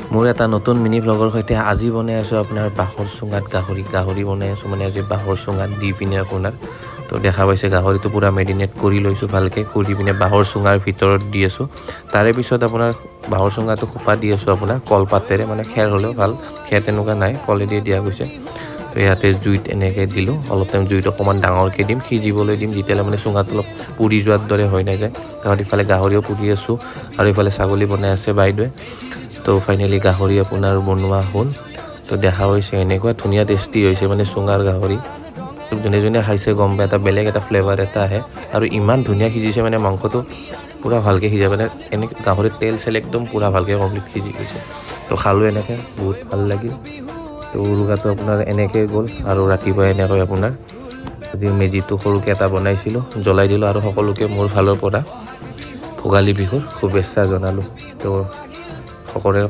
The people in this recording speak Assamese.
মোৰ এটা নতুন মিনি ব্লগৰ সৈতে আজি বনাই আছোঁ আপোনাৰ বাঁহৰ চুঙাত গাহৰি বনাই আছোঁ মানে আজি বাঁহৰ চুঙাত দি পিনে আপোনাৰ তো দেখা পাইছে গাহৰিটো পুৰা মেৰিনেট কৰি লৈছোঁ ভালকৈ কৰি পিনে বাঁহৰ চুঙাৰ ভিতৰত দি আছোঁ তাৰে পিছত আপোনাৰ বাঁহৰ চুঙাটো খোপা দি আছোঁ আপোনাৰ কলপাতেৰে মানে খেৰ হ'লেও ভাল খেৰ তেনেকুৱা নাই কলেদি দিয়া গৈছে তো ইয়াতে জুইত এনেকৈ দিলোঁ অলপ টাইম জুইত অকণমান ডাঙৰকৈ দিম সিজিবলৈ দিম যেতিয়ালৈ মানে চুঙাটো অলপ পুৰি যোৱাৰ দৰে হৈ নাযায় তাৰপিছত ইফালে গাহৰিও পুৰি আছোঁ আৰু ইফালে ছাগলী বনাই আছে বাইদেৱে তো ফাইনেলি গাহৰি আপোনাৰ বনোৱা হ'ল তো দেখা হৈছে এনেকুৱা ধুনীয়া টেষ্টি হৈছে মানে চুঙাৰ গাহৰি যোনে যোনে খাইছে গম পায় এটা বেলেগ এটা ফ্লেভাৰ এটা আহে আৰু ইমান ধুনীয়া সিজিছে মানে মাংসটো পুৰা ভালকৈ সিজে মানে এনে গাহৰিৰ তেল চেল একদম পুৰা ভালকৈ কমপ্লিট সিজি গৈছে তো খালোঁ এনেকৈ বহুত ভাল লাগিল তো উৰুকাটো আপোনাৰ এনেকৈ গ'ল আৰু ৰাতিপুৱা এনেকৈ আপোনাৰ আজি মেজিটো সৰুকৈ এটা বনাইছিলোঁ জ্বলাই দিলোঁ আৰু সকলোকে মোৰ ফালৰ পৰা ভোগালী বিহুৰ শুভেচ্ছা জনালোঁ তো সকলোৰে